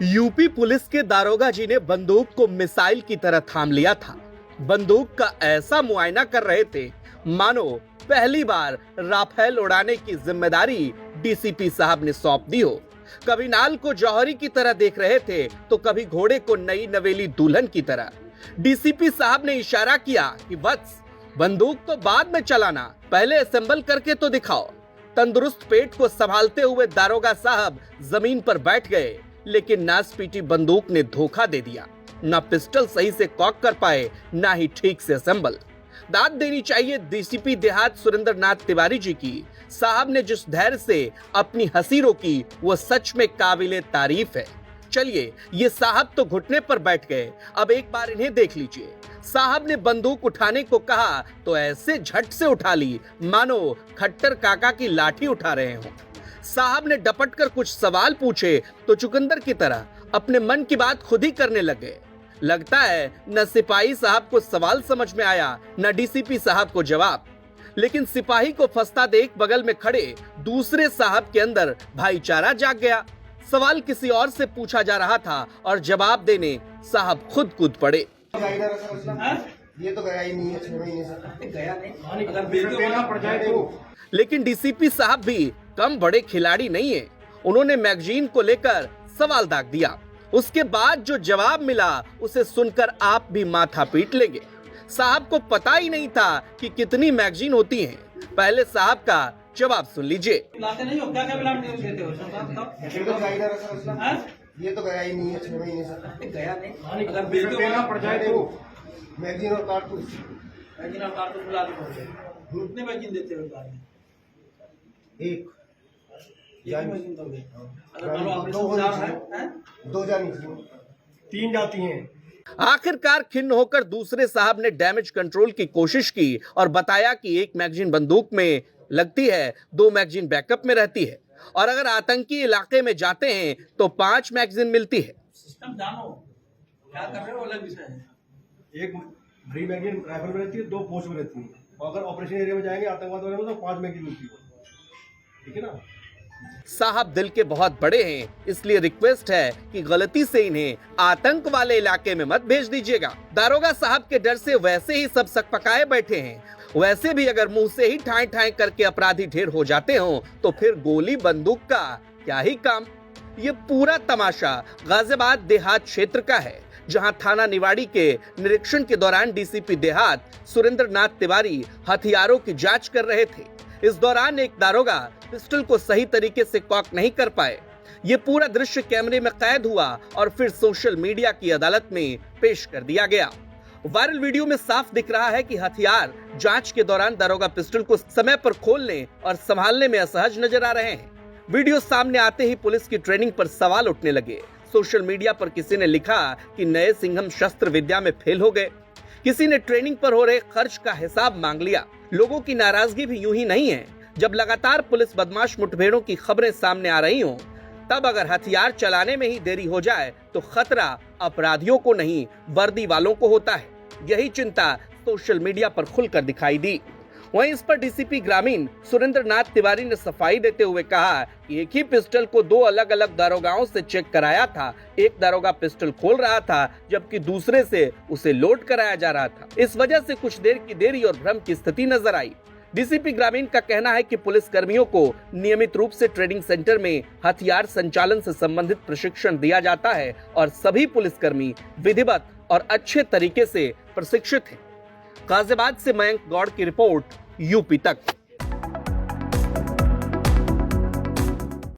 UP police के दारोगा जी ने बंदूक को मिसाइल की तरह थाम लिया था। बंदूक का ऐसा मुआयना कर रहे थे मानो पहली बार राफेल उड़ाने की जिम्मेदारी डीसीपी साहब ने सौंप दी हो। कभी नाल को जौहरी की तरह देख रहे थे तो कभी घोड़े को नई नवेली दुल्हन की तरह। डीसीपी साहब ने इशारा किया कि बस बंदूक तो बाद में चलाना, पहले असेंबल करके तो दिखाओ। तंदुरुस्त पेट को संभालते हुए दारोगा साहब जमीन पर बैठ गए, लेकिन नासपीटी बंदूक ने धोखा दे दिया। ना पिस्टल सही से कॉक कर पाए, ना ही ठीक से असेंबल। दाद देनी चाहिए डीसीपी देहात सुरेंद्र नाथ तिवारी जी की। साहब ने जिस धैर्य से अपनी हंसी रोकी वो सच में काबिले तारीफ है। चलिए, ये साहब तो घुटने पर बैठ गए, अब एक बार इन्हें देख लीजिए। साहब ने बंदूक उठाने को कहा तो ऐसे झट से उठा ली मानो खट्टर काका की लाठी उठा रहे हों। साहब ने डपट कर कुछ सवाल पूछे तो चुकंदर की तरह अपने मन की बात खुद ही करने लगे। लगता है न सिपाही साहब को सवाल समझ में आया, न डीसीपी साहब को जवाब। लेकिन सिपाही को फंसता देख बगल में खड़े दूसरे साहब के अंदर भाईचारा जाग गया। सवाल किसी और से पूछा जा रहा था और जवाब देने साहब खुद कूद पड़े। ये तो गया ही नहीं है, छोड़ ही नहीं सकता। गया नहीं, अगर देना पड़ जाए तो। लेकिन डीसीपी साहब भी कम बड़े खिलाड़ी नहीं है। उन्होंने मैगजीन को लेकर सवाल दाग दिया। उसके बाद जो जवाब मिला उसे सुनकर आप भी माथा पीट लेंगे। साहब को पता ही नहीं था कि कितनी मैगजीन होती हैं। पहले साहब का जवाब सुन लीजिए। लाते नहीं हो, क्या क्या देते हो? ये तो गया ही नहीं है, छोड़ ही नहीं सकता। गया नहीं, अगर देना पड़ जाए तो। मैगजीन और कारतूस बुला के कितने मैगजीन देते हो? एक मैगजीन तो दो जानी तीन जाती हैं। आखिरकार खिन्न होकर दूसरे साहब ने डैमेज कंट्रोल की कोशिश की और बताया कि एक मैगजीन बंदूक में लगती है, 2 मैगजीन बैकअप में रहती है, और अगर आतंकी इलाके में जाते हैं तो 5 मैगजीन मिलती है। सिस्टम जानो क्या कर रहे हो, अलग विषय है। एक बड़ी मैगजीन राइफल में रहती है, 2 पोस्ट में रहती है, और अगर ऑपरेशन एरिया में जाएंगे आतंकवाद वगैरह में तो 5 मैगजीन मिलती है। ठीक है ना। साहब दिल के बहुत बड़े हैं, इसलिए रिक्वेस्ट है कि गलती से इन्हें आतंक वाले इलाके में मत भेज दीजिएगा। दारोगा साहब के डर से वैसे ही सब सकपकाए बैठे हैं। वैसे भी अगर मुंह से ही ठाई ठाई करके अपराधी ढेर हो जाते हों तो फिर गोली बंदूक का क्या ही काम। ये पूरा तमाशा गाजियाबाद देहात क्षेत्र का है, जहां थाना निवाड़ी के निरीक्षण के दौरान डीसीपी देहात सुरेंद्र नाथ तिवारी हथियारों की जांच कर रहे थे। इस दौरान एक दारोगा पिस्टल को सही तरीके से कॉक नहीं कर पाए। ये पूरा दृश्य कैमरे में कैद हुआ और फिर सोशल मीडिया की अदालत में पेश कर दिया गया। वायरल वीडियो में साफ दिख रहा है कि हथियार जांच के दौरान दारोगा पिस्टल को समय पर खोलने और संभालने में असहज नजर आ रहे हैं। वीडियो सामने आते ही पुलिस की ट्रेनिंग पर सवाल उठने लगे। सोशल मीडिया पर किसी ने लिखा कि नए सिंघम शस्त्र विद्या में फेल हो गए। किसी ने ट्रेनिंग पर हो रहे खर्च का हिसाब मांग लिया। लोगों की नाराजगी भी यूं ही नहीं है। जब लगातार पुलिस बदमाश मुठभेड़ों की खबरें सामने आ रही हों, तब अगर हथियार चलाने में ही देरी हो जाए तो खतरा अपराधियों को नहीं, वर्दी वालों को होता है। यही चिंता सोशल मीडिया पर खुलकर दिखाई दी। वहीं इस पर डीसीपी ग्रामीण सुरेंद्र नाथ तिवारी ने सफाई देते हुए कहा कि एक ही पिस्टल को 2 अलग अलग दारोगाओं से चेक कराया था। एक दारोगा पिस्टल खोल रहा था जबकि दूसरे से उसे लोड कराया जा रहा था। इस वजह से कुछ देर की देरी और भ्रम की स्थिति नजर आई। डीसीपी ग्रामीण का कहना है कि पुलिस कर्मियों को नियमित रूप से ट्रेनिंग सेंटर में हथियार संचालन से संबंधित प्रशिक्षण दिया जाता है और सभी पुलिसकर्मी विधिवत और अच्छे तरीके से प्रशिक्षित हैं। गाजियाबाद से मयंक गौड़ की रिपोर्ट, यूपी तक।